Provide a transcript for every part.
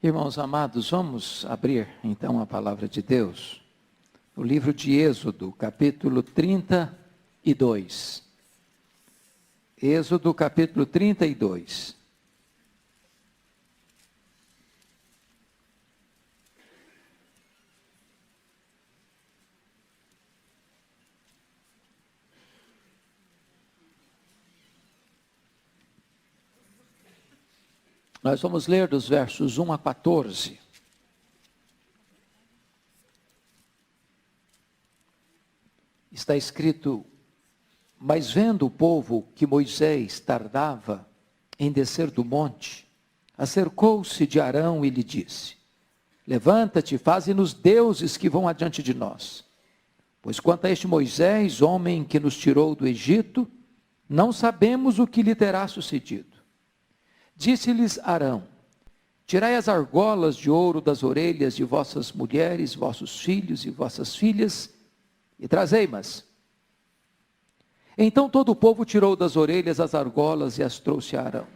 Irmãos amados, vamos abrir então a palavra de Deus no livro de Êxodo, capítulo 32. Êxodo, capítulo 32. Nós vamos ler dos versos 1 a 14. Está escrito: mas vendo o povo que Moisés tardava em descer do monte, acercou-se de Arão e lhe disse: levanta-te, faze-nos deuses que vão adiante de nós. Pois quanto a este Moisés, homem que nos tirou do Egito, não sabemos o que lhe terá sucedido. Disse-lhes Arão: tirai as argolas de ouro das orelhas de vossas mulheres, vossos filhos e vossas filhas, e trazei-mas. Então todo o povo tirou das orelhas as argolas e as trouxe a Arão.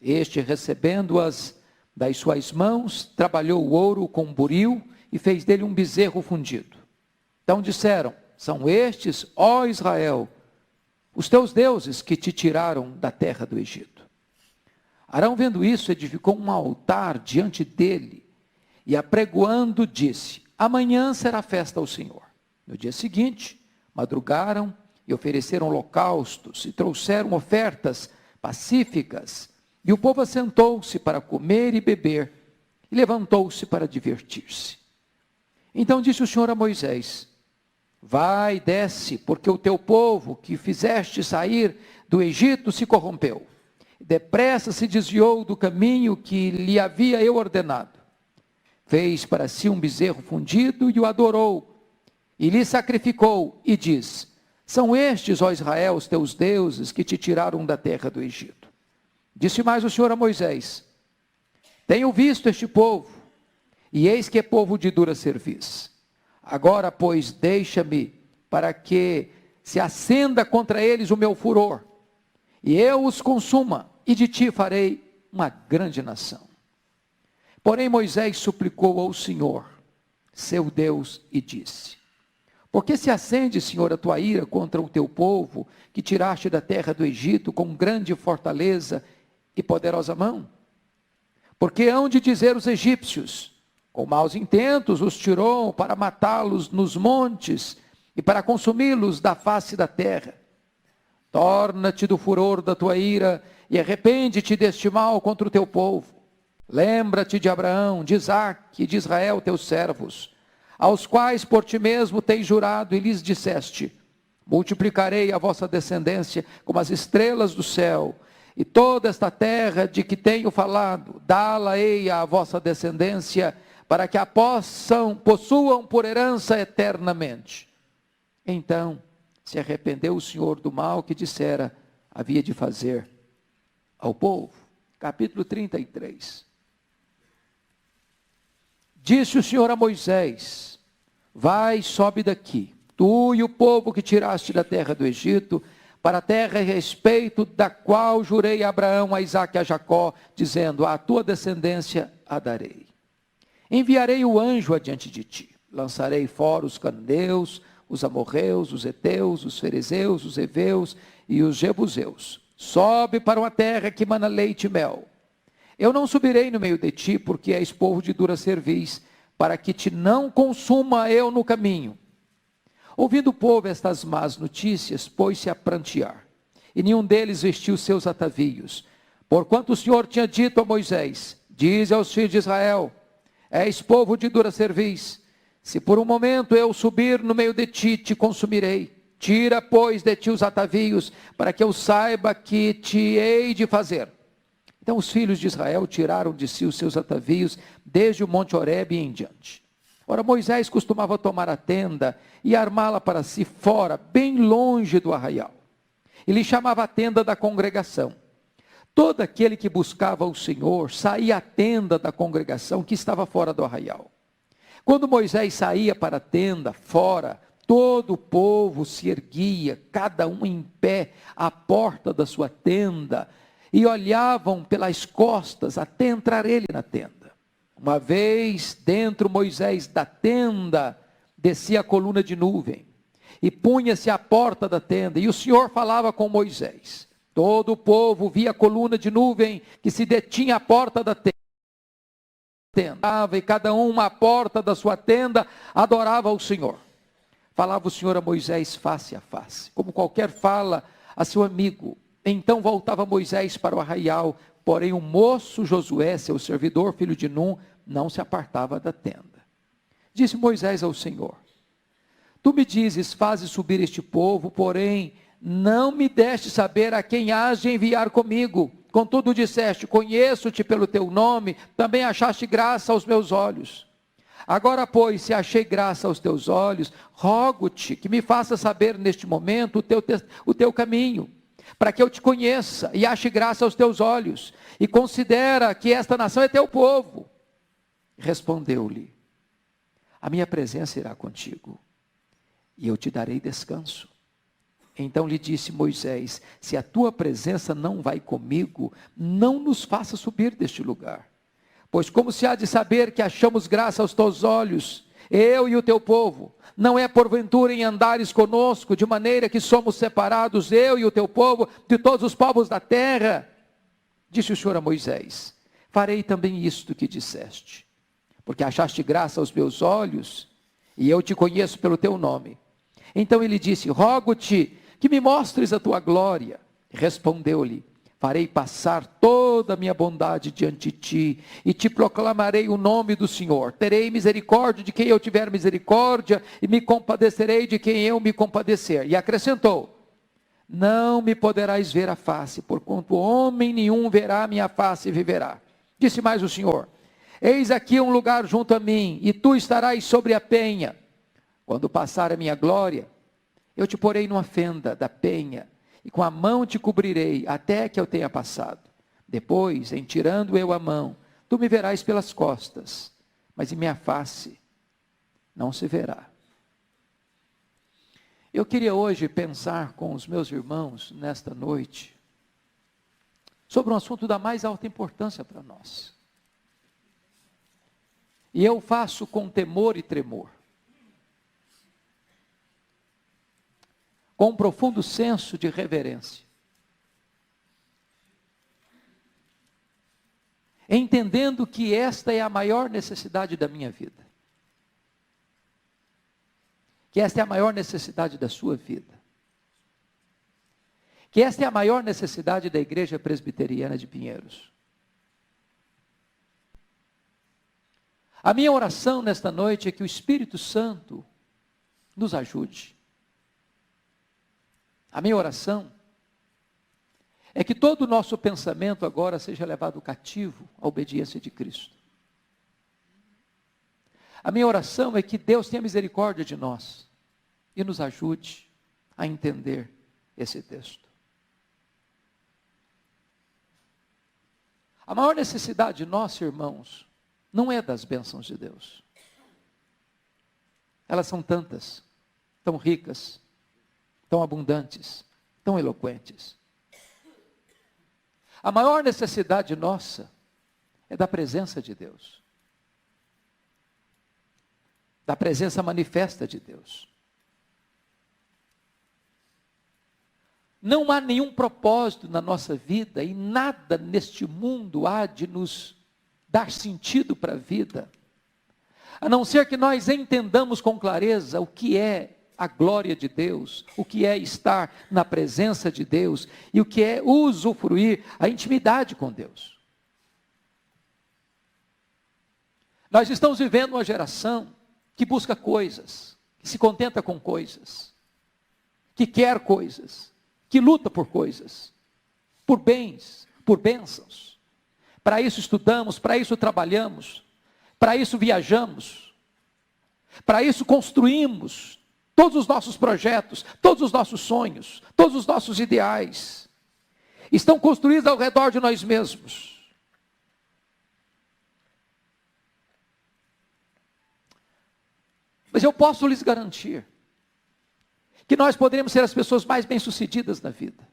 Este, recebendo-as das suas mãos, trabalhou o ouro com um buril e fez dele um bezerro fundido. Então disseram: são estes, ó Israel, os teus deuses que te tiraram da terra do Egito. Arão, vendo isso, edificou um altar diante dele e, apregoando, disse: amanhã será festa ao Senhor. No dia seguinte, madrugaram e ofereceram holocaustos e trouxeram ofertas pacíficas. E o povo assentou-se para comer e beber e levantou-se para divertir-se. Então disse o Senhor a Moisés: vai, desce, porque o teu povo que fizeste sair do Egito se corrompeu. Depressa se desviou do caminho que lhe havia eu ordenado. Fez para si um bezerro fundido e o adorou, e lhe sacrificou, e diz: são estes, ó Israel, os teus deuses que te tiraram da terra do Egito. Disse mais o Senhor a Moisés: tenho visto este povo, e eis que é povo de dura cerviz. Agora, pois, deixa-me para que se acenda contra eles o meu furor, e eu os consuma, e de ti farei uma grande nação. Porém Moisés suplicou ao Senhor, seu Deus, e disse: por que se acende, Senhor, a tua ira contra o teu povo, que tiraste da terra do Egito com grande fortaleza e poderosa mão? Porque hão de dizer os egípcios: com maus intentos os tirou para matá-los nos montes e para consumi-los da face da terra. Torna-te do furor da tua ira e arrepende-te deste mal contra o teu povo. Lembra-te de Abraão, de Isaque e de Israel, teus servos, aos quais por ti mesmo tens jurado, e lhes disseste: multiplicarei a vossa descendência como as estrelas do céu, e toda esta terra de que tenho falado, dá-la-ei à vossa descendência, para que a possuam por herança eternamente. Então se arrependeu o Senhor do mal que dissera havia de fazer ao povo. Capítulo 33. Disse o Senhor a Moisés: vai, sobe daqui, tu e o povo que tiraste da terra do Egito, para a terra a respeito da qual jurei a Abraão, a Isaque e a Jacó, dizendo: à tua descendência a darei. Enviarei o anjo adiante de ti, lançarei fora os cananeus, os amorreus, os heteus, os ferezeus, os heveus e os jebuseus. Sobe para uma terra que mana leite e mel. Eu não subirei no meio de ti, porque és povo de dura cerviz, para que te não consuma eu no caminho. Ouvindo o povo estas más notícias, pôs-se a prantear, e nenhum deles vestiu seus atavios, porquanto o Senhor tinha dito a Moisés: dize aos filhos de Israel: és povo de dura cerviz, se por um momento eu subir no meio de ti, te consumirei. Tira, pois, de ti os atavios, para que eu saiba que te hei de fazer. Então os filhos de Israel tiraram de si os seus atavios, desde o monte Horebe em diante. Ora, Moisés costumava tomar a tenda e armá-la para si fora, bem longe do arraial. Ele chamava a tenda da congregação. Todo aquele que buscava o Senhor saía à tenda da congregação que estava fora do arraial. Quando Moisés saía para a tenda, fora, todo o povo se erguia, cada um em pé, à porta da sua tenda, e olhavam pelas costas até entrar ele na tenda. Uma vez dentro Moisés da tenda, descia a coluna de nuvem, e punha-se à porta da tenda, e o Senhor falava com Moisés. Todo o povo via a coluna de nuvem que se detinha à porta da tenda, e cada um à porta da sua tenda adorava o Senhor. Falava o Senhor a Moisés face a face, como qualquer fala a seu amigo. Então voltava Moisés para o arraial, porém o moço Josué, seu servidor, filho de Num, não se apartava da tenda. Disse Moisés ao Senhor: tu me dizes, fazes subir este povo, porém não me deste saber a quem hás de enviar comigo. Contudo disseste, conheço-te pelo teu nome, também achaste graça aos meus olhos. Agora, pois, se achei graça aos teus olhos, rogo-te que me faça saber neste momento o teu caminho, para que eu te conheça e ache graça aos teus olhos, e considera que esta nação é teu povo. Respondeu-lhe: a minha presença irá contigo, e eu te darei descanso. Então lhe disse Moisés: se a tua presença não vai comigo, não nos faça subir deste lugar. Pois como se há de saber que achamos graça aos teus olhos, eu e o teu povo? Não é porventura em andares conosco, de maneira que somos separados, eu e o teu povo, de todos os povos da terra? Disse o Senhor a Moisés: farei também isto que disseste, porque achaste graça aos meus olhos, e eu te conheço pelo teu nome. Então ele disse: rogo-te que me mostres a tua glória. Respondeu-lhe: farei passar toda a minha bondade diante de ti, e te proclamarei o nome do Senhor. Terei misericórdia de quem eu tiver misericórdia, e me compadecerei de quem eu me compadecer. E acrescentou: não me poderás ver a face, porquanto homem nenhum verá a minha face e viverá. Disse mais o Senhor: eis aqui um lugar junto a mim, e tu estarás sobre a penha. Quando passar a minha glória, eu te porei numa fenda da penha, e com a mão te cobrirei, até que eu tenha passado. Depois, em tirando eu a mão, tu me verás pelas costas, mas em minha face não se verá. Eu queria hoje pensar com os meus irmãos, nesta noite, sobre um assunto da mais alta importância para nós. E eu faço com temor e tremor, com um profundo senso de reverência, entendendo que esta é a maior necessidade da minha vida, que esta é a maior necessidade da sua vida, que esta é a maior necessidade da Igreja Presbiteriana de Pinheiros. A minha oração nesta noite é que o Espírito Santo nos ajude. A minha oração é que todo o nosso pensamento agora seja levado cativo à obediência de Cristo. A minha oração é que Deus tenha misericórdia de nós e nos ajude a entender esse texto. A maior necessidade nossa, irmãos, não é das bênçãos de Deus. Elas são tantas, tão ricas, tão abundantes, tão eloquentes. A maior necessidade nossa é da presença de Deus, da presença manifesta de Deus. Não há nenhum propósito na nossa vida, e nada neste mundo há de nos dar sentido para a vida, a não ser que nós entendamos com clareza o que é a glória de Deus, o que é estar na presença de Deus, e o que é usufruir a intimidade com Deus. Nós estamos vivendo uma geração que busca coisas, que se contenta com coisas, que quer coisas, que luta por coisas, por bens, por bênçãos. Para isso estudamos, para isso trabalhamos, para isso viajamos, para isso construímos todos os nossos projetos, todos os nossos sonhos, todos os nossos ideais, estão construídos ao redor de nós mesmos. Mas eu posso lhes garantir que nós poderemos ser as pessoas mais bem-sucedidas na vida.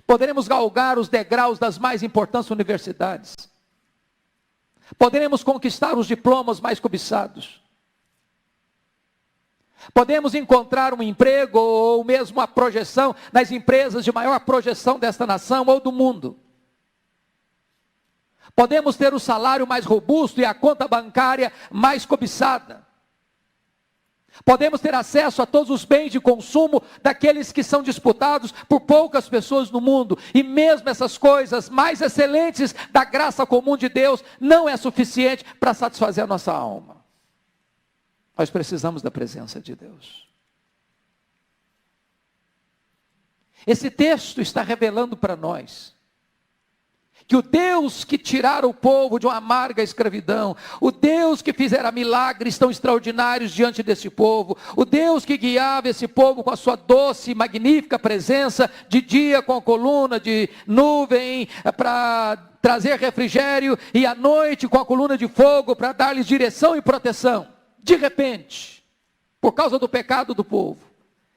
Poderemos galgar os degraus das mais importantes universidades. Poderemos conquistar os diplomas mais cobiçados. Podemos encontrar um emprego ou mesmo a projeção nas empresas de maior projeção desta nação ou do mundo. Podemos ter o salário mais robusto e a conta bancária mais cobiçada. Podemos ter acesso a todos os bens de consumo daqueles que são disputados por poucas pessoas no mundo. E mesmo essas coisas mais excelentes da graça comum de Deus não é suficiente para satisfazer a nossa alma. Nós precisamos da presença de Deus. Esse texto está revelando para nós que o Deus que tirara o povo de uma amarga escravidão, o Deus que fizera milagres tão extraordinários diante desse povo, o Deus que guiava esse povo com a sua doce e magnífica presença, de dia com a coluna de nuvem para trazer refrigério, e à noite com a coluna de fogo para dar-lhes direção e proteção. De repente, por causa do pecado do povo,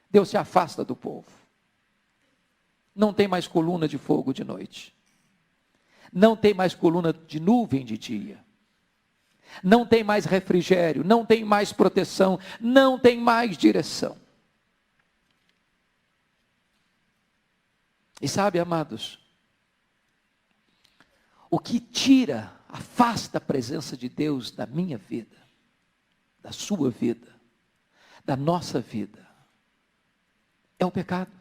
Deus se afasta do povo. Não tem mais coluna de fogo de noite. Não tem mais coluna de nuvem de dia. Não tem mais refrigério, não tem mais proteção, não tem mais direção. E sabe, amados, o que tira, afasta a presença de Deus da minha vida, da sua vida, da nossa vida, é o pecado.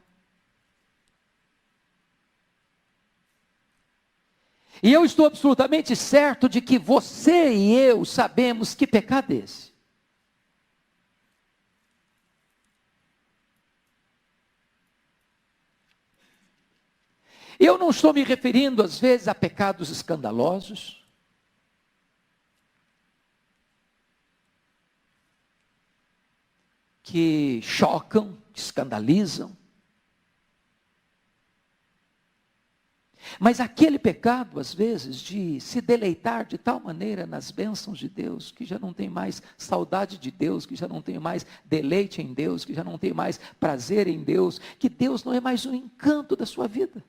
E eu estou absolutamente certo de que você e eu sabemos que pecado é esse. Eu não estou me referindo às vezes a pecados escandalosos, que chocam, escandalizam. Mas aquele pecado, às vezes, de se deleitar de tal maneira nas bênçãos de Deus, que já não tem mais saudade de Deus, que já não tem mais deleite em Deus, que já não tem mais prazer em Deus, que Deus não é mais um encanto da sua vida.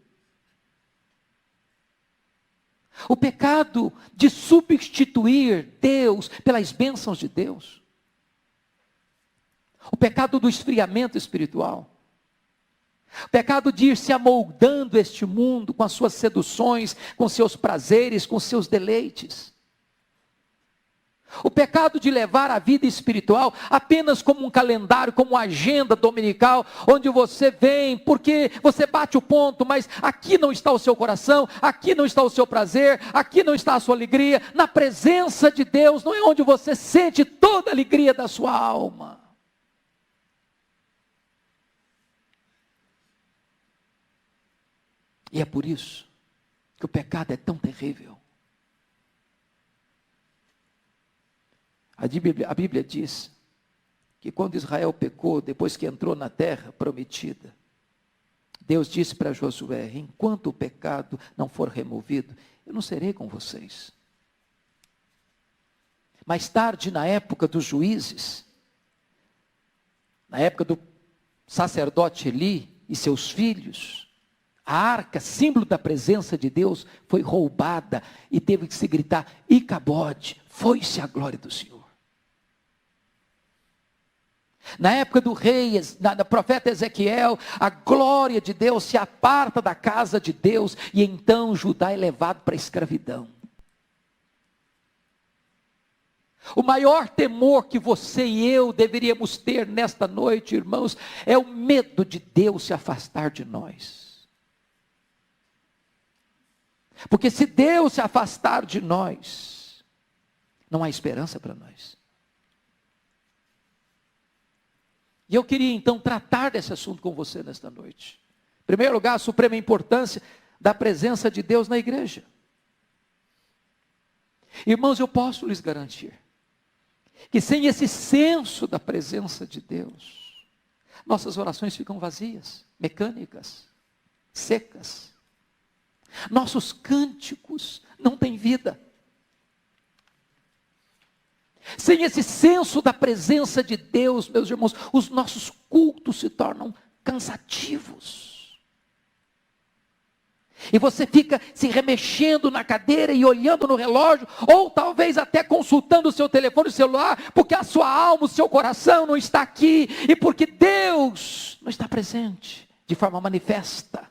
O pecado de substituir Deus pelas bênçãos de Deus. O pecado do esfriamento espiritual. O pecado de ir se amoldando este mundo com as suas seduções, com seus prazeres, com seus deleites. O pecado de levar a vida espiritual apenas como um calendário, como uma agenda dominical, onde você vem, porque você bate o ponto, mas aqui não está o seu coração, aqui não está o seu prazer, aqui não está a sua alegria. Na presença de Deus não é onde você sente toda a alegria da sua alma. E é por isso que o pecado é tão terrível. A Bíblia diz que quando Israel pecou, depois que entrou na terra prometida, Deus disse para Josué: enquanto o pecado não for removido, eu não serei com vocês. Mais tarde, na época dos juízes, na época do sacerdote Eli e seus filhos, a arca, símbolo da presença de Deus, foi roubada e teve que se gritar: Icabode, foi-se a glória do Senhor. Na época do rei, do profeta Ezequiel, a glória de Deus se aparta da casa de Deus e então Judá é levado para a escravidão. O maior temor que você e eu deveríamos ter nesta noite, irmãos, é o medo de Deus se afastar de nós. Porque se Deus se afastar de nós, não há esperança para nós. E eu queria então tratar desse assunto com você nesta noite. Em primeiro lugar, a suprema importância da presença de Deus na igreja. Irmãos, eu posso lhes garantir que sem esse senso da presença de Deus, nossas orações ficam vazias, mecânicas, secas. Nossos cânticos não têm vida. Sem esse senso da presença de Deus, meus irmãos, os nossos cultos se tornam cansativos. E você fica se remexendo na cadeira e olhando no relógio, ou talvez até consultando o seu telefone celular, porque a sua alma, o seu coração não está aqui, e porque Deus não está presente de forma manifesta,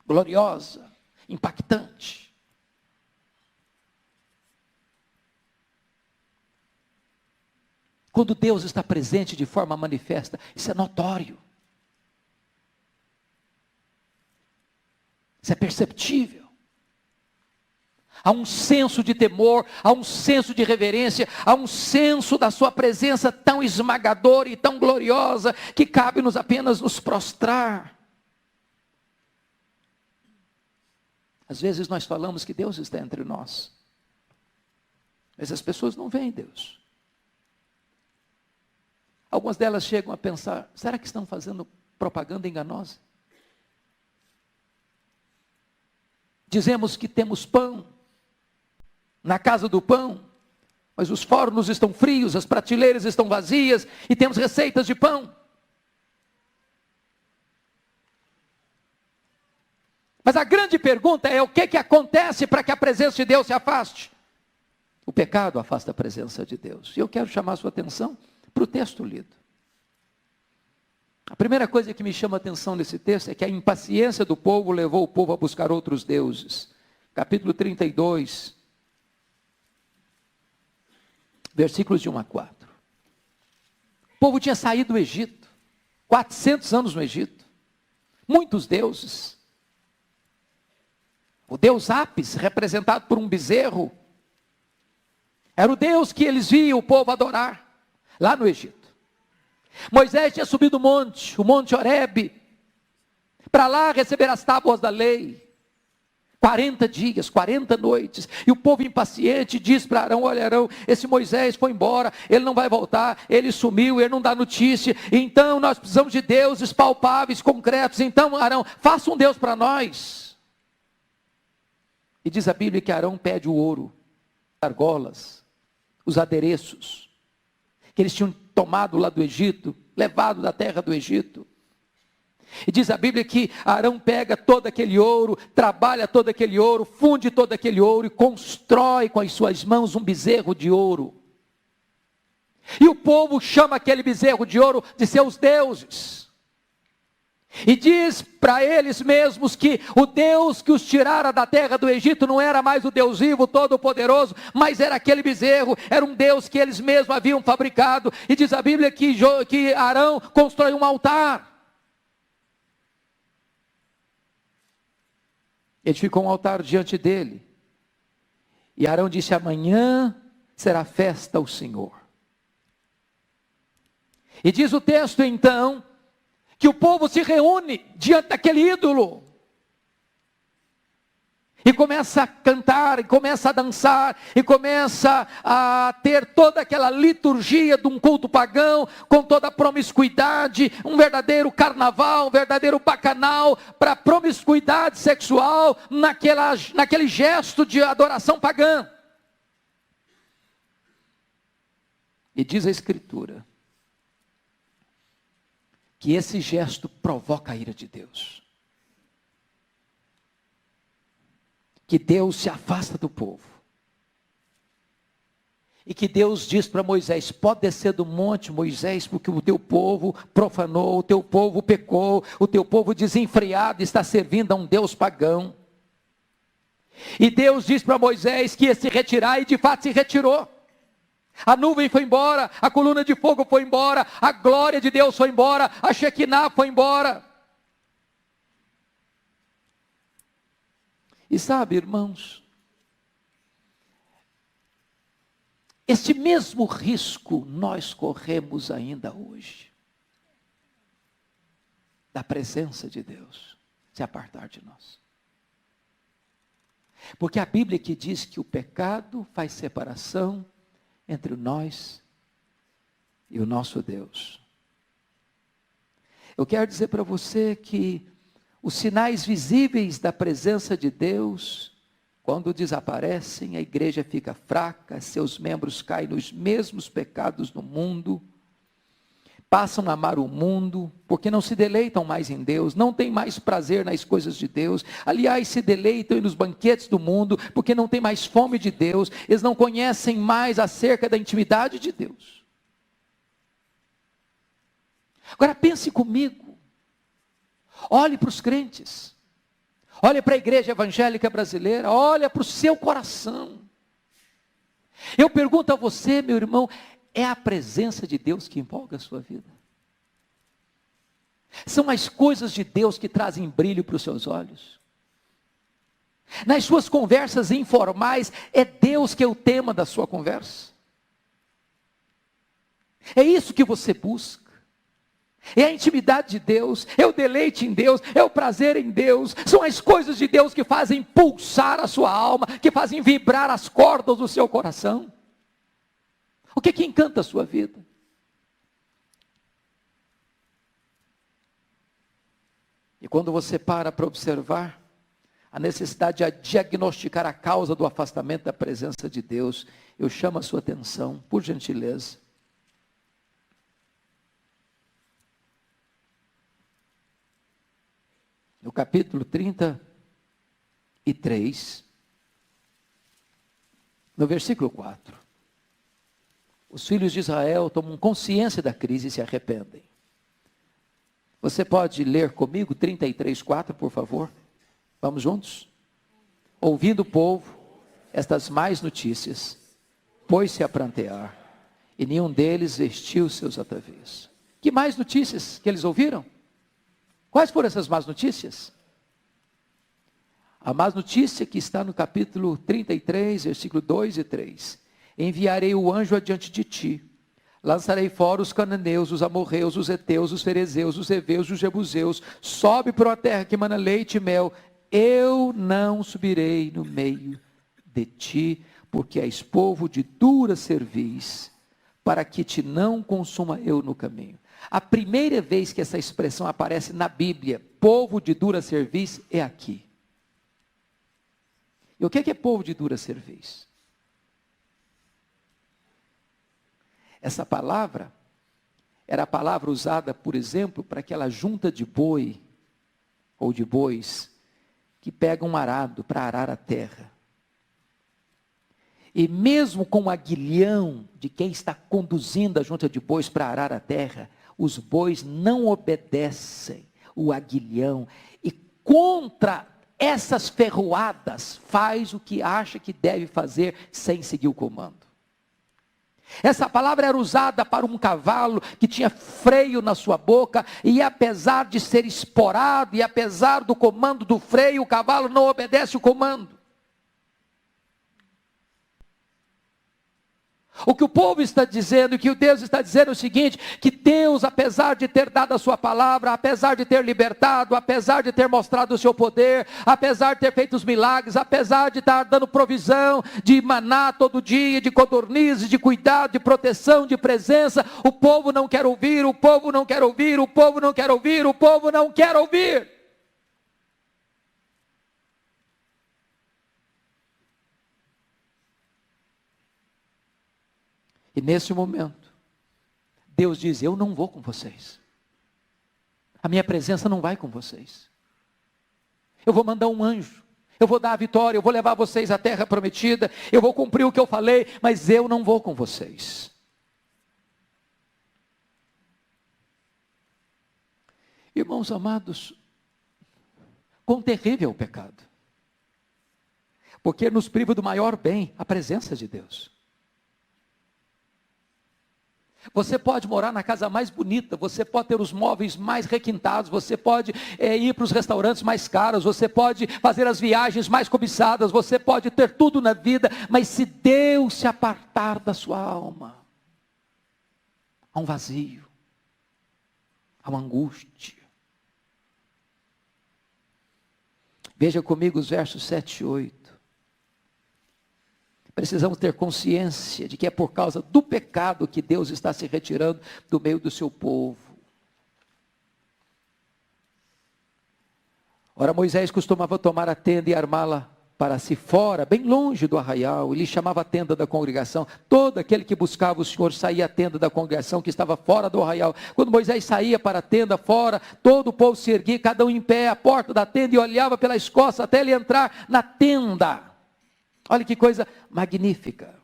gloriosa, impactante. Quando Deus está presente de forma manifesta, isso é notório. Isso é perceptível. Há um senso de temor, há um senso de reverência, há um senso da sua presença tão esmagadora e tão gloriosa, que cabe-nos apenas nos prostrar. Às vezes nós falamos que Deus está entre nós, mas as pessoas não veem Deus. Algumas delas chegam a pensar, será que estão fazendo propaganda enganosa? Dizemos que temos pão, na casa do pão, mas os fornos estão frios, as prateleiras estão vazias, e temos receitas de pão. Mas a grande pergunta é, o que acontece para que a presença de Deus se afaste? O pecado afasta a presença de Deus. E eu quero chamar a sua atenção para o texto lido. A primeira coisa que me chama a atenção nesse texto é que a impaciência do povo levou o povo a buscar outros deuses. Capítulo 32, versículos de 1 a 4. O povo tinha saído do Egito, 400 anos no Egito, muitos deuses. O deus Apis, representado por um bezerro, era o Deus que eles viam o povo adorar, lá no Egito. Moisés tinha subido o monte Horebe, para lá receber as tábuas da lei. 40 dias, 40 noites, e o povo impaciente diz para Arão, olha Arão, esse Moisés foi embora, ele não vai voltar, ele sumiu, ele não dá notícia, então nós precisamos de deuses palpáveis, concretos, então Arão, faça um Deus para nós. E diz a Bíblia que Arão pede o ouro, as argolas, os adereços, que eles tinham tomado lá do Egito, levado da terra do Egito. E diz a Bíblia que Arão pega todo aquele ouro, trabalha todo aquele ouro, funde todo aquele ouro e constrói com as suas mãos um bezerro de ouro. E o povo chama aquele bezerro de ouro de seus deuses. E diz para eles mesmos que o Deus que os tirara da terra do Egito não era mais o Deus vivo, todo-poderoso, mas era aquele bezerro, era um Deus que eles mesmos haviam fabricado. E diz a Bíblia que Arão constrói um altar. Edificou um altar diante dele. E Arão disse, amanhã será festa ao Senhor. E diz o texto então, que o povo se reúne diante daquele ídolo. E começa a cantar, e começa a dançar, e começa a ter toda aquela liturgia de um culto pagão, com toda a promiscuidade, um verdadeiro carnaval, um verdadeiro bacanal, para promiscuidade sexual, naquele gesto de adoração pagã. E diz a Escritura, que esse gesto provoca a ira de Deus. Que Deus se afasta do povo. E que Deus diz para Moisés, pode descer do monte, Moisés, porque o teu povo profanou, o teu povo pecou, o teu povo desenfreado está servindo a um Deus pagão. E Deus diz para Moisés que ia se retirar, e de fato se retirou. A nuvem foi embora, a coluna de fogo foi embora, a glória de Deus foi embora, a Shekinah foi embora. E sabe, irmãos, este mesmo risco nós corremos ainda hoje, da presença de Deus se apartar de nós. Porque a Bíblia que diz que o pecado faz separação entre nós e o nosso Deus. Eu quero dizer para você que os sinais visíveis da presença de Deus, quando desaparecem, a igreja fica fraca, seus membros caem nos mesmos pecados no mundo, Passam a amar o mundo, porque não se deleitam mais em Deus, não têm mais prazer nas coisas de Deus. Aliás, se deleitam nos banquetes do mundo, porque não têm mais fome de Deus. Eles não conhecem mais acerca da intimidade de Deus. Agora pense comigo. Olhe para os crentes. Olhe para a igreja evangélica brasileira. Olhe para o seu coração. Eu pergunto a você, meu irmão, é a presença de Deus que empolga a sua vida? São as coisas de Deus que trazem brilho para os seus olhos? Nas suas conversas informais, é Deus que é o tema da sua conversa? É isso que você busca? É a intimidade de Deus, é o deleite em Deus, é o prazer em Deus, são as coisas de Deus que fazem pulsar a sua alma, que fazem vibrar as cordas do seu coração. O que encanta a sua vida? E quando você para observar a necessidade de diagnosticar a causa do afastamento da presença de Deus, eu chamo a sua atenção, por gentileza. No capítulo 33, no versículo 4. Os filhos de Israel tomam consciência da crise e se arrependem. Você pode ler comigo 33:4, por favor? Vamos juntos? Ouvindo o povo estas más notícias, pôs-se a prantear, e nenhum deles vestiu seus atavios. Que mais notícias que eles ouviram? Quais foram essas más notícias? A má notícia que está no capítulo 33, versículo 2 e 3. Enviarei o anjo adiante de ti, lançarei fora os cananeus, os amorreus, os heteus, os ferezeus, os heveus, os jebuseus, sobe para uma terra que mana leite e mel, eu não subirei no meio de ti, porque és povo de dura cerviz, para que te não consuma eu no caminho. A primeira vez que essa expressão aparece na Bíblia, povo de dura cerviz, é aqui. E o que é povo de dura cerviz? Essa palavra era a palavra usada, por exemplo, para aquela junta de boi ou de bois que pega um arado para arar a terra. E mesmo com o aguilhão de quem está conduzindo a junta de bois para arar a terra, os bois não obedecem o aguilhão e contra essas ferroadas faz o que acha que deve fazer sem seguir o comando. Essa palavra era usada para um cavalo que tinha freio na sua boca, e apesar de ser esporado, e apesar do comando do freio, o cavalo não obedece o comando. O que o povo está dizendo, o que o Deus está dizendo é o seguinte, que Deus, apesar de ter dado a sua palavra, apesar de ter libertado, apesar de ter mostrado o seu poder, apesar de ter feito os milagres, apesar de estar dando provisão, de maná todo dia, de codornizes, de cuidado, de proteção, de presença, o povo não quer ouvir, o povo não quer ouvir, o povo não quer ouvir, o povo não quer ouvir. E nesse momento, Deus diz, eu não vou com vocês. A minha presença não vai com vocês. Eu vou mandar um anjo. Eu vou dar a vitória, eu vou levar vocês à terra prometida. Eu vou cumprir o que eu falei, mas eu não vou com vocês. Irmãos amados, quão terrível é o pecado. Porque nos priva do maior bem, a presença de Deus. Você pode morar na casa mais bonita, você pode ter os móveis mais requintados, você pode ir para os restaurantes mais caros, você pode fazer as viagens mais cobiçadas, você pode ter tudo na vida, mas se Deus se apartar da sua alma, há um vazio, há uma angústia. Veja comigo os versos 7 e 8. Precisamos ter consciência de que é por causa do pecado que Deus está se retirando do meio do seu povo. Ora, Moisés costumava tomar a tenda e armá-la para si fora, bem longe do arraial, e lhe chamava a tenda da congregação. Todo aquele que buscava o Senhor saía à tenda da congregação que estava fora do arraial. Quando Moisés saía para a tenda fora, todo o povo se erguia, cada um em pé, à porta da tenda, e olhava pelas costas até ele entrar na tenda. Olha que coisa magnífica.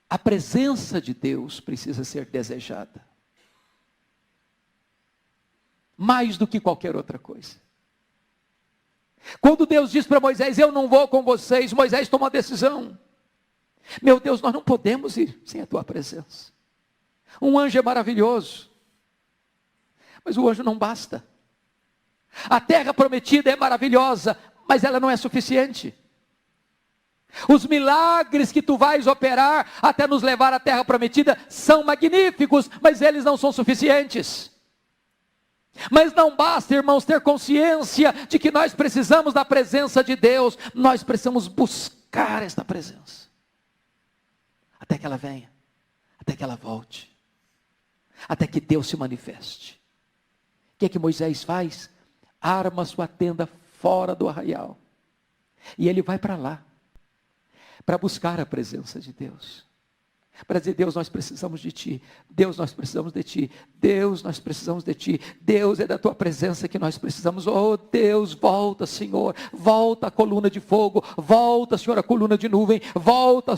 A presença de Deus precisa ser desejada, mais do que qualquer outra coisa. Quando Deus diz para Moisés, eu não vou com vocês, Moisés toma uma decisão. Meu Deus, nós não podemos ir sem a tua presença. Um anjo é maravilhoso, mas o anjo não basta. A terra prometida é maravilhosa, mas ela não é suficiente. Os milagres que tu vais operar até nos levar à terra prometida são magníficos, mas eles não são suficientes. Mas não basta, irmãos, ter consciência de que nós precisamos da presença de Deus. Nós precisamos buscar esta presença, até que ela venha, até que ela volte, até que Deus se manifeste. O que é que Moisés faz? Arma sua tenda fora do arraial, e ele vai para lá, para buscar a presença de Deus. Para dizer, Deus, nós precisamos de Ti. Deus, nós precisamos de Ti. Deus, nós precisamos de Ti. Deus, é da Tua presença que nós precisamos. Oh Deus, volta, Senhor. Volta a coluna de fogo. Volta, Senhor, a coluna de nuvem. Volta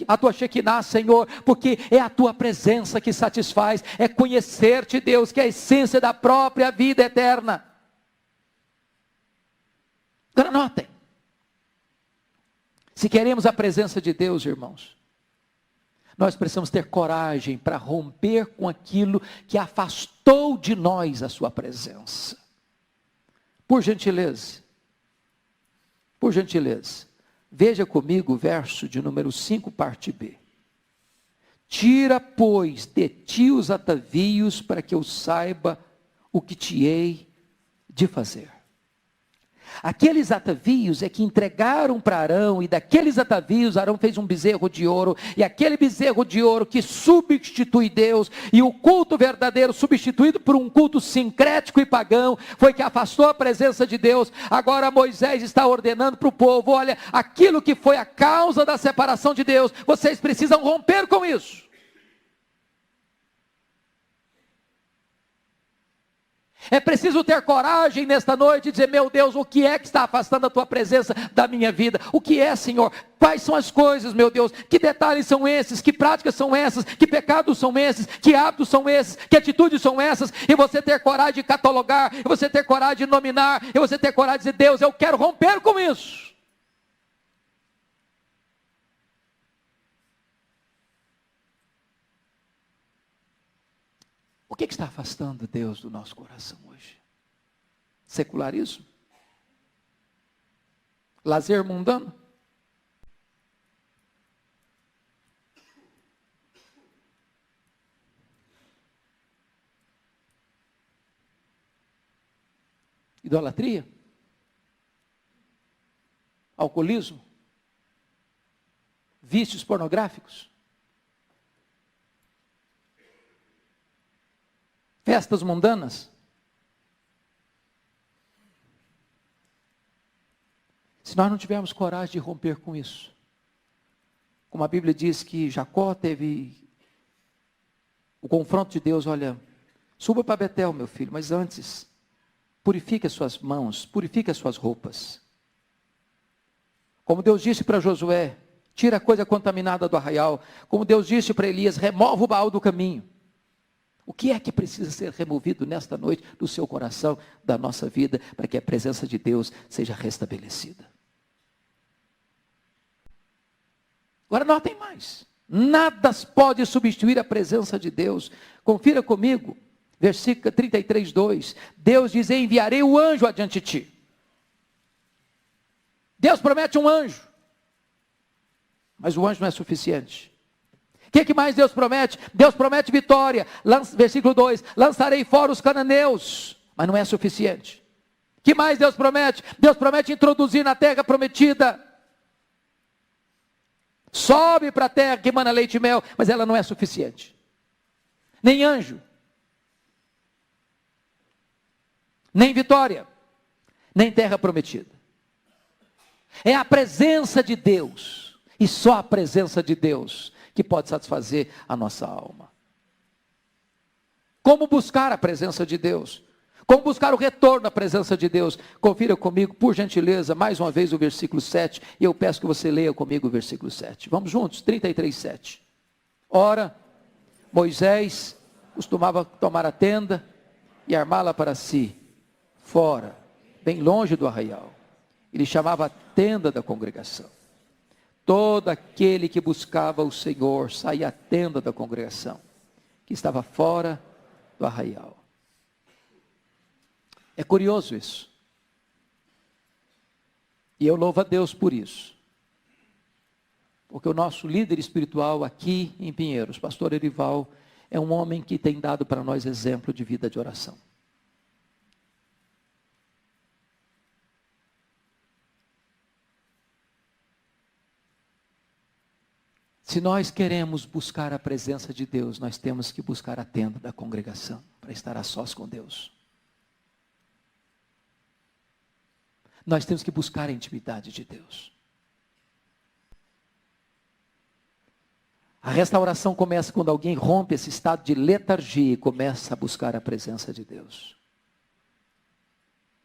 a Tua Shekinah, Senhor. Porque é a Tua presença que satisfaz. É conhecer-te, Deus, que é a essência da própria vida eterna. Agora notem. Se queremos a presença de Deus, irmãos, nós precisamos ter coragem para romper com aquilo que afastou de nós a sua presença. Por gentileza, veja comigo o verso de número 5, parte B. Tira, pois, de ti os atavios, para que eu saiba o que te hei de fazer. Aqueles atavios é que entregaram para Arão, e daqueles atavios Arão fez um bezerro de ouro, e aquele bezerro de ouro que substitui Deus, e o culto verdadeiro substituído por um culto sincrético e pagão, foi que afastou a presença de Deus. Agora Moisés está ordenando para o povo, olha, aquilo que foi a causa da separação de Deus, vocês precisam romper com isso. É preciso ter coragem nesta noite e dizer, meu Deus, o que é que está afastando a tua presença da minha vida? O que é, Senhor? Quais são as coisas, meu Deus? Que detalhes são esses? Que práticas são essas? Que pecados são esses? Que hábitos são esses? Que atitudes são essas? E você ter coragem de catalogar, e você ter coragem de nominar, e você ter coragem de dizer, Deus, eu quero romper com isso. O que está afastando Deus do nosso coração hoje? Secularismo? Lazer mundano? Idolatria? Alcoolismo? Vícios pornográficos? Festas mundanas? Se nós não tivermos coragem de romper com isso, como a Bíblia diz que Jacó teve o confronto de Deus, olha, suba para Betel, meu filho, mas antes, purifique as suas mãos, purifique as suas roupas. Como Deus disse para Josué, tira a coisa contaminada do arraial. Como Deus disse para Elias, remova o Baal do caminho. O que é que precisa ser removido nesta noite do seu coração, da nossa vida, para que a presença de Deus seja restabelecida? Agora notem mais. Nada pode substituir a presença de Deus. Confira comigo, versículo 33, 2. Deus diz, enviarei o anjo adiante de ti. Deus promete um anjo. Mas o anjo não é suficiente. O que mais Deus promete? Deus promete vitória. Versículo 2, lançarei fora os cananeus, mas não é suficiente. O que mais Deus promete? Deus promete introduzir na terra prometida. Sobe para a terra que emana leite e mel, mas ela não é suficiente. Nem anjo, nem vitória, nem terra prometida. É a presença de Deus, e só a presença de Deus, que pode satisfazer a nossa alma. Como buscar a presença de Deus? Como buscar o retorno à presença de Deus? Confira comigo, por gentileza, mais uma vez o versículo 7, e eu peço que você leia comigo o versículo 7. Vamos juntos, 33, 7. Ora, Moisés costumava tomar a tenda e armá-la para si, fora, bem longe do arraial. Ele chamava a tenda da congregação. Todo aquele que buscava o Senhor saía à tenda da congregação, que estava fora do arraial. É curioso isso. E eu louvo a Deus por isso. Porque o nosso líder espiritual aqui em Pinheiros, pastor Erival, é um homem que tem dado para nós exemplo de vida de oração. Se nós queremos buscar a presença de Deus, nós temos que buscar a tenda da congregação, para estar a sós com Deus. Nós temos que buscar a intimidade de Deus. A restauração começa quando alguém rompe esse estado de letargia e começa a buscar a presença de Deus.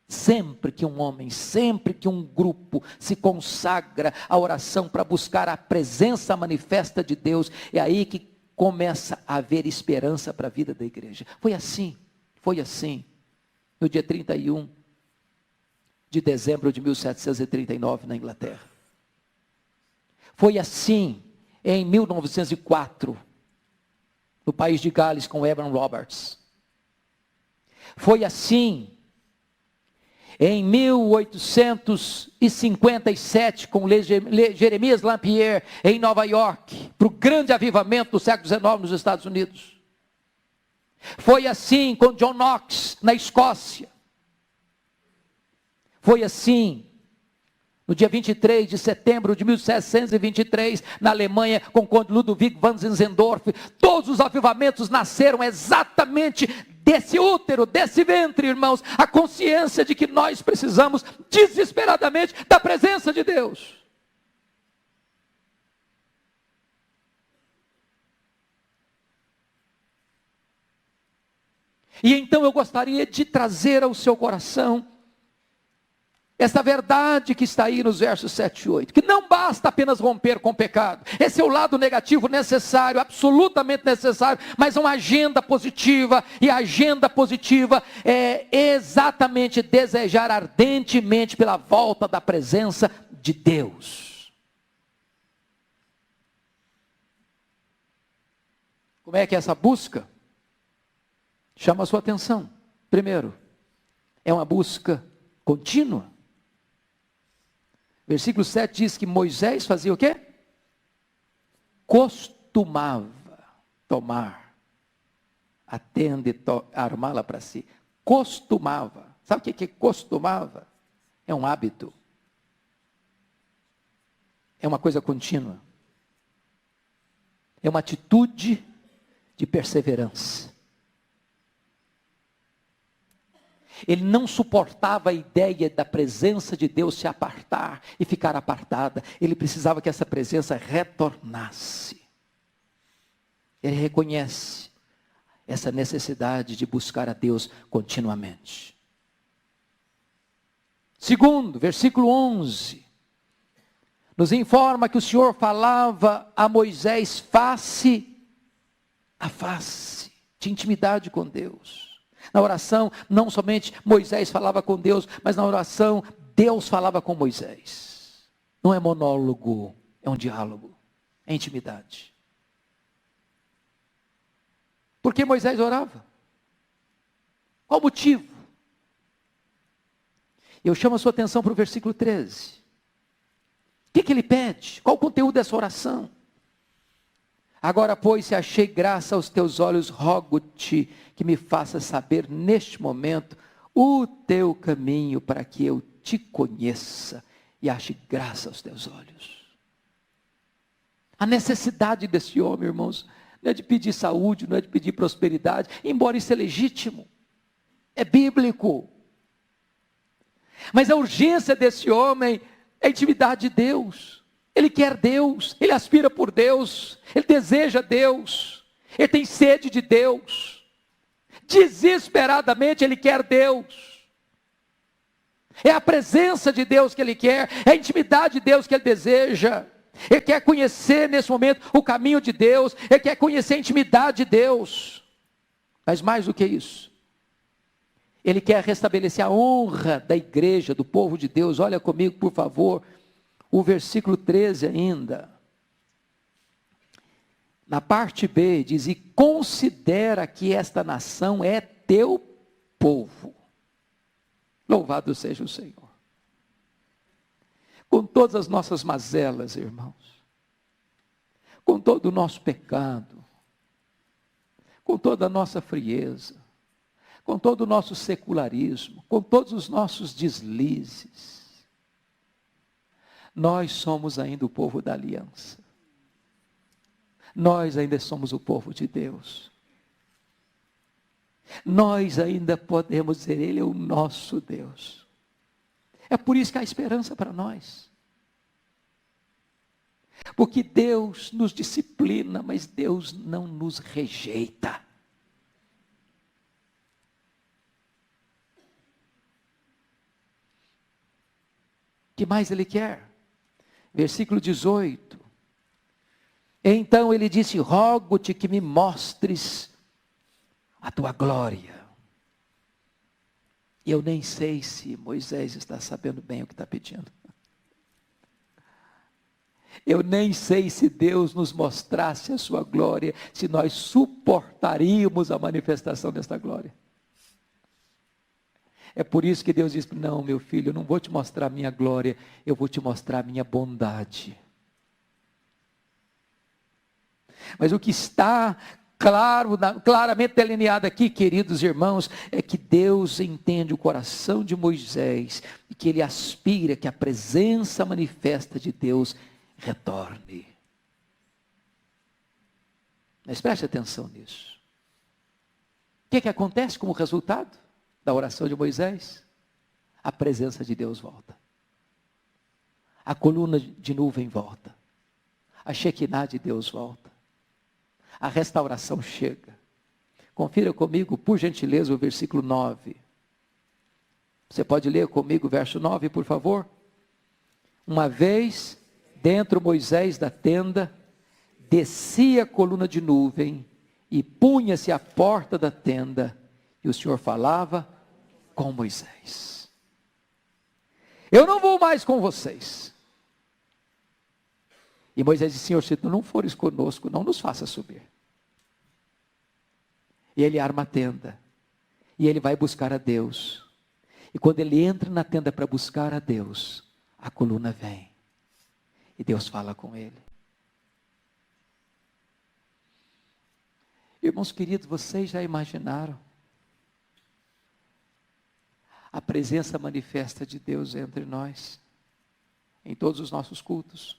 Sempre que um homem, sempre que um grupo se consagra à oração para buscar a presença manifesta de Deus, é aí que começa a haver esperança para a vida da igreja. Foi assim, no dia 31 de dezembro de 1739 na Inglaterra. Foi assim em 1904, no país de Gales com Evan Roberts. Foi assim em 1857 com Jeremias Lampier em Nova York, para o grande avivamento do século XIX nos Estados Unidos. Foi assim com John Knox na Escócia. Foi assim no dia 23 de setembro de 1723, na Alemanha, com o conde Ludwig von Zinzendorf. Todos os avivamentos nasceram exatamente desse útero, desse ventre, irmãos. A consciência de que nós precisamos desesperadamente da presença de Deus. E então eu gostaria de trazer ao seu coração essa verdade que está aí nos versos 7 e 8, que não basta apenas romper com o pecado. Esse é o lado negativo necessário, absolutamente necessário, mas uma agenda positiva, e a agenda positiva é exatamente desejar ardentemente pela volta da presença de Deus. Como é que é essa busca? Chama a sua atenção. Primeiro, é uma busca contínua. Versículo 7 diz que Moisés fazia o quê? Costumava tomar a tenda e armá-la para si. Costumava. Sabe o que é costumava? É um hábito. É uma coisa contínua. É uma atitude de perseverança. Ele não suportava a ideia da presença de Deus se apartar e ficar apartada. Ele precisava que essa presença retornasse. Ele reconhece essa necessidade de buscar a Deus continuamente. Segundo, versículo 11, nos informa que o Senhor falava a Moisés face a face, de intimidade com Deus. Na oração, não somente Moisés falava com Deus, mas na oração, Deus falava com Moisés. Não é monólogo, é um diálogo, é intimidade. Por que Moisés orava? Qual o motivo? Eu chamo a sua atenção para o versículo 13. O que ele pede? Qual o conteúdo dessa oração? Agora, pois, se achei graça aos teus olhos, rogo-te que me faças saber neste momento o teu caminho, para que eu te conheça e ache graça aos teus olhos. A necessidade desse homem, irmãos, não é de pedir saúde, não é de pedir prosperidade, embora isso é legítimo, é bíblico. Mas a urgência desse homem É a intimidade de Deus. Ele quer Deus, ele aspira por Deus, ele deseja Deus, ele tem sede de Deus. Desesperadamente ele quer Deus. É a presença de Deus que ele quer, é a intimidade de Deus que ele deseja. Ele quer conhecer nesse momento o caminho de Deus, ele quer conhecer a intimidade de Deus. Mas mais do que isso, ele quer restabelecer a honra da igreja, do povo de Deus. Olha comigo, por favor, o versículo 13 ainda. Na parte B diz: e considera que esta nação é teu povo. Louvado seja o Senhor. Com todas as nossas mazelas, irmãos, com todo o nosso pecado, com toda a nossa frieza, com todo o nosso secularismo, com todos os nossos deslizes, nós somos ainda o povo da aliança. Nós ainda somos o povo de Deus. Nós ainda podemos dizer, Ele é o nosso Deus. É por isso que há esperança para nós. Porque Deus nos disciplina, mas Deus não nos rejeita. O que mais Ele quer? Versículo 18. Então ele disse: rogo-te que me mostres a tua glória. E eu nem sei se Moisés está sabendo bem o que está pedindo. Eu nem sei se Deus nos mostrasse a sua glória, se nós suportaríamos a manifestação desta glória. É por isso que Deus diz: não, meu filho, eu não vou te mostrar a minha glória, eu vou te mostrar a minha bondade. Mas o que está claramente delineado aqui, queridos irmãos, é que Deus entende o coração de Moisés, e que ele aspira que a presença manifesta de Deus retorne. Mas preste atenção nisso. O que acontece como resultado da oração de Moisés? A presença de Deus volta. A coluna de nuvem volta. A Shekinah de Deus volta. A restauração chega. Confira comigo, por gentileza, o versículo 9. Você pode ler comigo o verso 9, por favor? Uma vez, dentro Moisés da tenda, descia a coluna de nuvem e punha-se à porta da tenda, e o Senhor falava com Moisés. Eu não vou mais com vocês. E Moisés disse: Senhor, se tu não fores conosco, não nos faça subir. E ele arma a tenda. E ele vai buscar a Deus. E quando ele entra na tenda para buscar a Deus, a coluna vem. E Deus fala com ele. Irmãos queridos, vocês já imaginaram a presença manifesta de Deus entre nós, em todos os nossos cultos?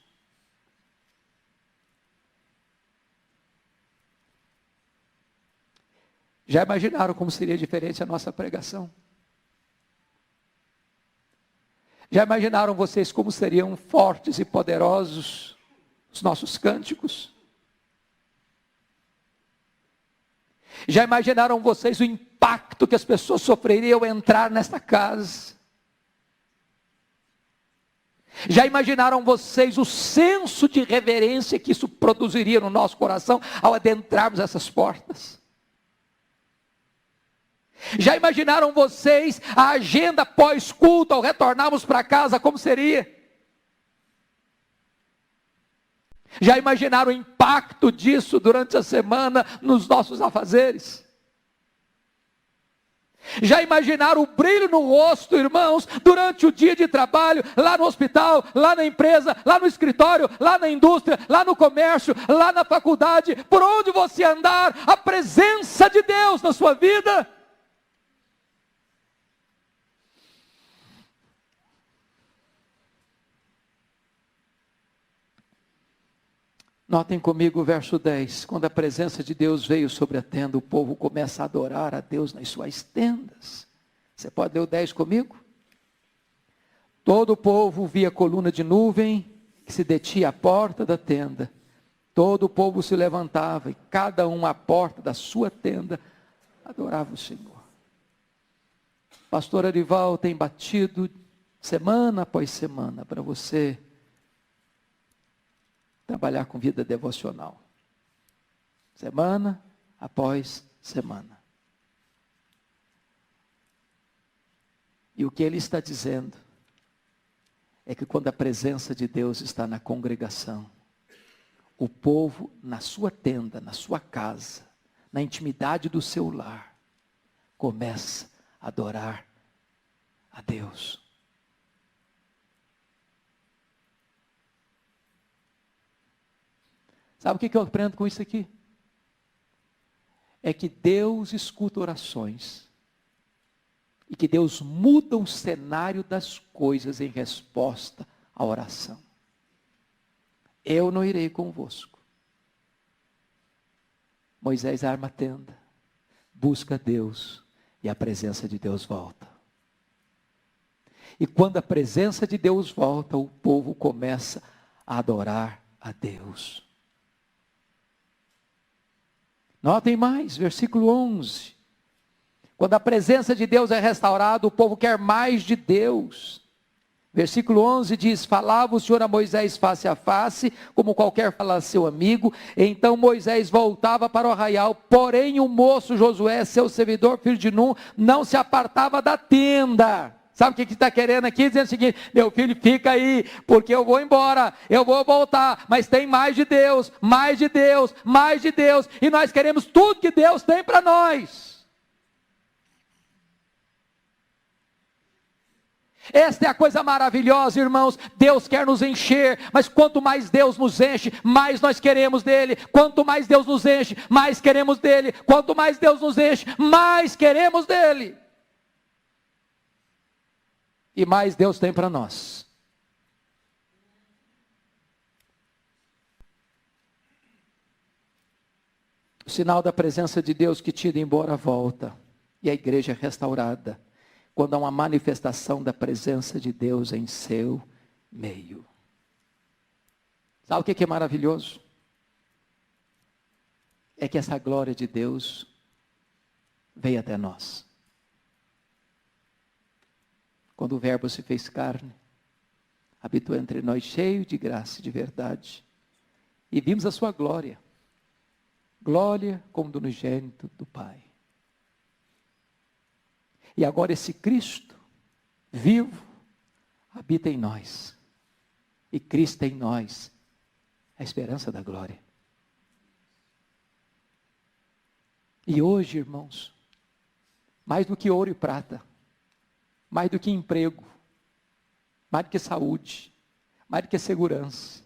Já imaginaram como seria diferente a nossa pregação? Já imaginaram vocês como seriam fortes e poderosos os nossos cânticos? Já imaginaram vocês o impacto que as pessoas sofreriam ao entrar nesta casa? Já imaginaram vocês o senso de reverência que isso produziria no nosso coração ao adentrarmos essas portas? Já imaginaram vocês a agenda pós-culto ao retornarmos para casa, como seria? Já imaginaram o impacto disso durante a semana nos nossos afazeres? Já imaginaram o brilho no rosto, irmãos, durante o dia de trabalho, lá no hospital, lá na empresa, lá no escritório, lá na indústria, lá no comércio, lá na faculdade, por onde você andar, a presença de Deus na sua vida? Notem comigo o verso 10, quando a presença de Deus veio sobre a tenda, o povo começa a adorar a Deus nas suas tendas. Você pode ler o 10 comigo? Todo o povo via coluna de nuvem que se detinha à porta da tenda. Todo o povo se levantava e cada um à porta da sua tenda adorava o Senhor. Pastor Arival tem batido semana após semana para você trabalhar com vida devocional. Semana após semana. E o que ele está dizendo é que quando a presença de Deus está na congregação, o povo na sua tenda, na sua casa, na intimidade do seu lar, começa a adorar a Deus. Sabe o que eu aprendo com isso aqui? É que Deus escuta orações. E que Deus muda o cenário das coisas em resposta à oração. Eu não irei convosco. Moisés arma a tenda, busca Deus e a presença de Deus volta. E quando a presença de Deus volta, o povo começa a adorar a Deus. Notem mais, versículo 11. Quando a presença de Deus é restaurada, o povo quer mais de Deus. Versículo 11 diz: falava o Senhor a Moisés face a face, como qualquer fala a seu amigo. Então Moisés voltava para o arraial, porém o moço Josué, seu servidor, filho de Nun, não se apartava da tenda. Sabe o que está querendo aqui? Dizendo o seguinte: meu filho, fica aí, porque eu vou embora, eu vou voltar, mas tem mais de Deus, mais de Deus, mais de Deus, e nós queremos tudo que Deus tem para nós. Esta é a coisa maravilhosa, irmãos. Deus quer nos encher, mas quanto mais Deus nos enche, mais nós queremos dele. Quanto mais Deus nos enche, mais queremos dele. Quanto mais Deus nos enche, mais queremos dele. E mais Deus tem para nós. O sinal da presença de Deus que tira embora volta, e a igreja é restaurada, quando há uma manifestação da presença de Deus em seu meio. Sabe o que é maravilhoso? É que essa glória de Deus veio até nós. Quando o Verbo se fez carne, habitou entre nós cheio de graça e de verdade, e vimos a sua glória, glória como do unigênito do Pai. E agora esse Cristo vivo habita em nós. E Cristo em nós, a esperança da glória. E hoje, irmãos, mais do que ouro e prata, mais do que emprego, mais do que saúde, mais do que segurança,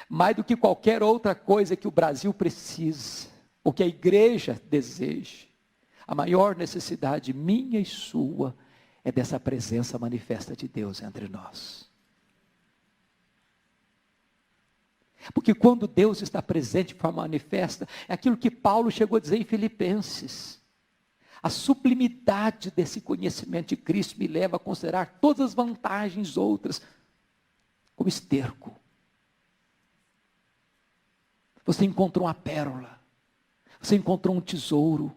mais do que qualquer outra coisa que o Brasil precisa, o que a igreja deseja, a maior necessidade minha e sua é dessa presença manifesta de Deus entre nós. Porque quando Deus está presente de forma manifesta, é aquilo que Paulo chegou a dizer em Filipenses. A sublimidade desse conhecimento de Cristo me leva a considerar todas as vantagens outras como esterco. Você encontrou uma pérola, você encontrou um tesouro,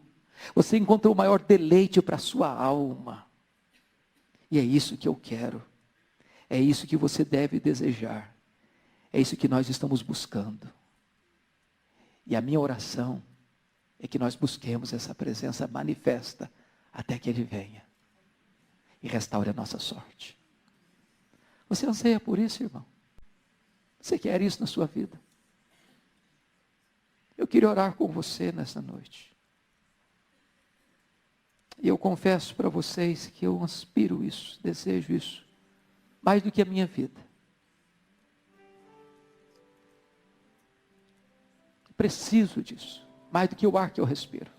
você encontrou o maior deleite para a sua alma. E é isso que eu quero. É isso que você deve desejar. É isso que nós estamos buscando. E a minha oração é que nós busquemos essa presença manifesta até que Ele venha e restaure a nossa sorte. Você anseia por isso, irmão? Você quer isso na sua vida? Eu queria orar com você nessa noite. E eu confesso para vocês que eu aspiro isso, desejo isso, mais do que a minha vida. Preciso disso, mais do que o ar que eu respiro.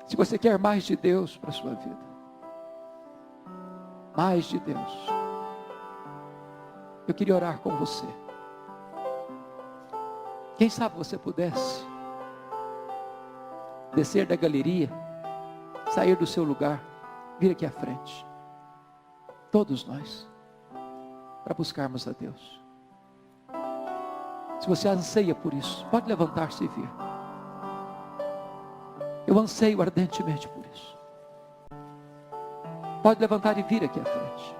Se você quer mais de Deus para a sua vida, mais de Deus, eu queria orar com você. Quem sabe você pudesse descer da galeria, sair do seu lugar, vir aqui à frente. Todos nós, para buscarmos a Deus. Se você anseia por isso, pode levantar-se e vir. Eu anseio ardentemente por isso. Pode levantar e vir aqui à frente.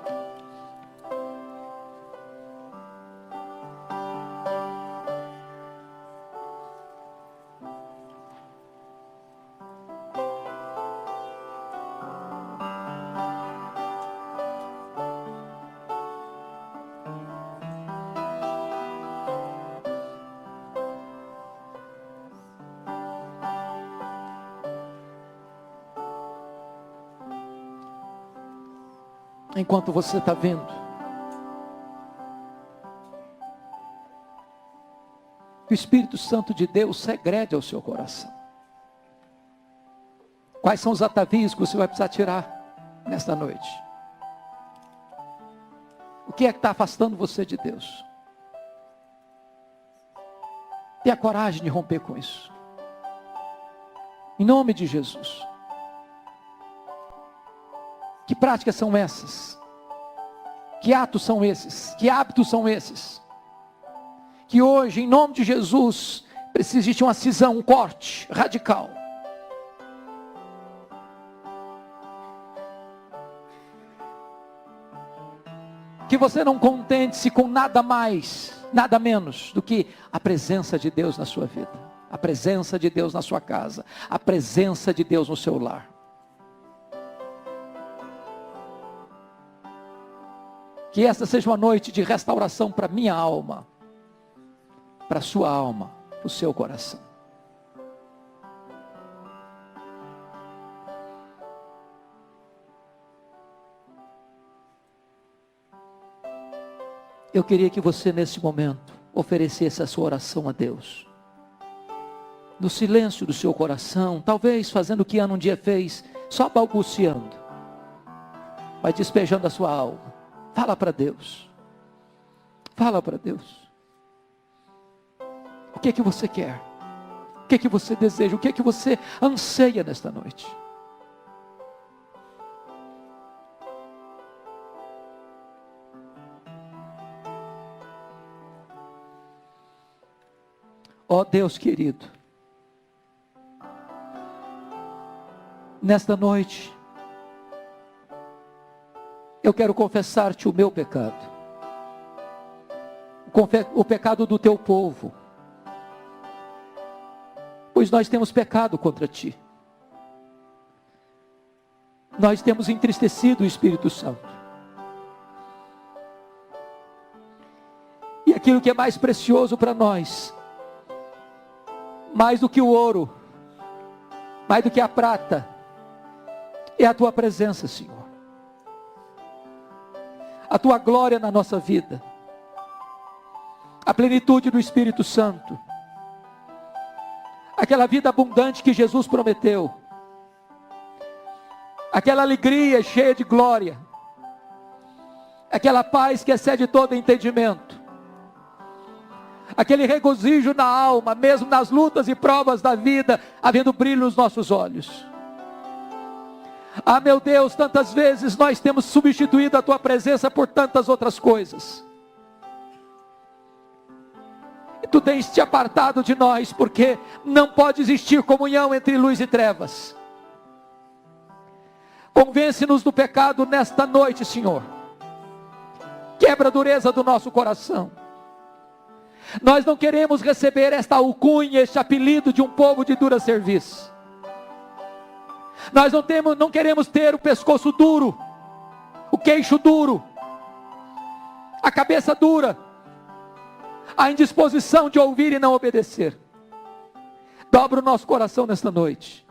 Enquanto você está vendo, que o Espírito Santo de Deus segrede ao seu coração. Quais são os atavios que você vai precisar tirar nesta noite? O que é que está afastando você de Deus? Tenha coragem de romper com isso. Em nome de Jesus. Que práticas são essas? Que atos são esses? Que hábitos são esses? Que hoje, em nome de Jesus, precisa existir uma cisão, um corte radical. Que você não contente-se com nada mais, nada menos do que a presença de Deus na sua vida. A presença de Deus na sua casa. A presença de Deus no seu lar. Que esta seja uma noite de restauração para minha alma, para a sua alma, para o seu coração. Eu queria que você nesse momento oferecesse a sua oração a Deus. No silêncio do seu coração, talvez fazendo o que Ana um dia fez, só balbuciando, mas despejando a sua alma. Fala para Deus. Fala para Deus. O que é que você quer? O que é que você deseja? O que é que você anseia nesta noite? Ó Deus querido, nesta noite, eu quero confessar-te o meu pecado, o pecado do teu povo, pois nós temos pecado contra ti, nós temos entristecido o Espírito Santo, e aquilo que é mais precioso para nós, mais do que o ouro, mais do que a prata, é a tua presença, Senhor. A tua glória na nossa vida, a plenitude do Espírito Santo, aquela vida abundante que Jesus prometeu, aquela alegria cheia de glória, aquela paz que excede todo entendimento, aquele regozijo na alma, mesmo nas lutas e provas da vida, havendo brilho nos nossos olhos. Ah, meu Deus, tantas vezes nós temos substituído a tua presença por tantas outras coisas. E tu tens te apartado de nós, porque não pode existir comunhão entre luz e trevas. Convence-nos do pecado nesta noite, Senhor. Quebra a dureza do nosso coração. Nós não queremos receber esta alcunha, este apelido de um povo de dura serviço. Nós não queremos ter o pescoço duro, o queixo duro, a cabeça dura, a indisposição de ouvir e não obedecer. Dobra o nosso coração nesta noite.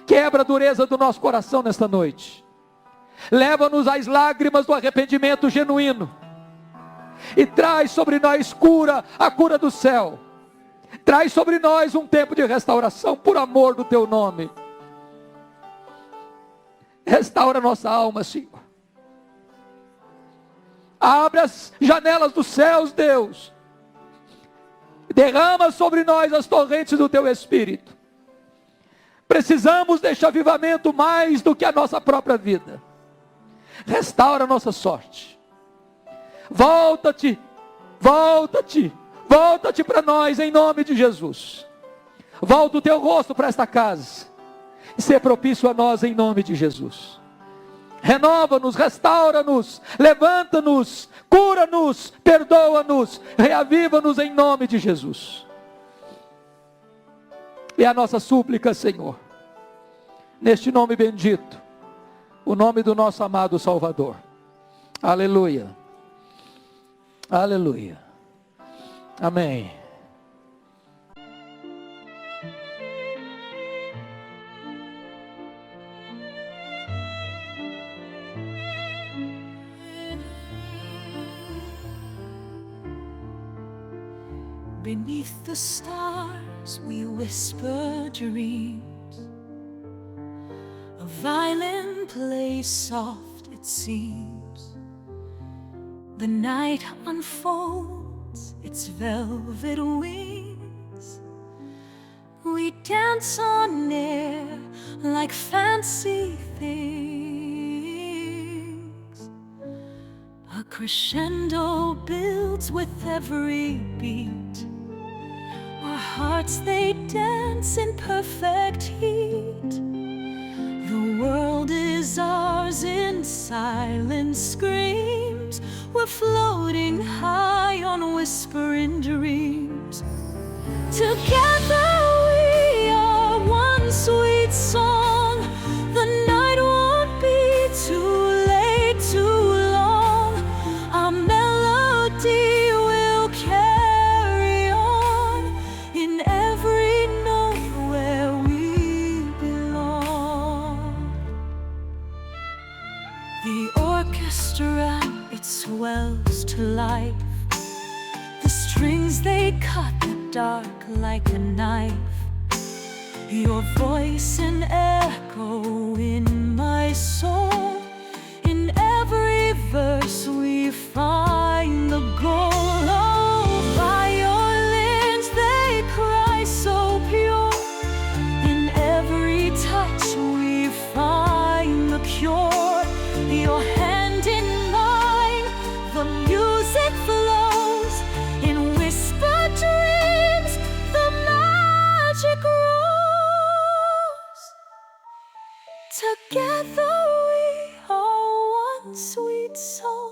Quebra a dureza do nosso coração nesta noite. Leva-nos às lágrimas do arrependimento genuíno. E traz sobre nós a cura do céu. Traz sobre nós um tempo de restauração, por amor do teu nome. Restaura nossa alma, Senhor. Abre as janelas dos céus, Deus. Derrama sobre nós as torrentes do teu Espírito. Precisamos deste avivamento mais do que a nossa própria vida. Restaura a nossa sorte. Volta-te, volta-te, volta-te para nós em nome de Jesus. Volta o teu rosto para esta casa e ser propício a nós em nome de Jesus. Renova-nos, restaura-nos, levanta-nos, cura-nos, perdoa-nos, reaviva-nos em nome de Jesus. E a nossa súplica, Senhor, neste nome bendito, o nome do nosso amado Salvador. Aleluia. Aleluia. Amém. Beneath the stars we whisper dreams. A violin plays soft, it seems. The night unfolds its velvet wings. We dance on air like fancy things. A crescendo builds with every beat. Our hearts, they dance in perfect heat. The world is ours in silent screams. We're floating high on whispering dreams. Together we are one sweet song. The night won't be too late, too long. Our melody will carry on in every note where we belong. The orchestra, it swells to life. The strings, they cut the dark like a knife. Your voice an echo in my soul. In every verse we find the goal. Oh, violins, they cry so pure. In every touch we find the cure. Your hand in mine, the music flows. In whispered dreams, the magic grows. Together we are one sweet soul.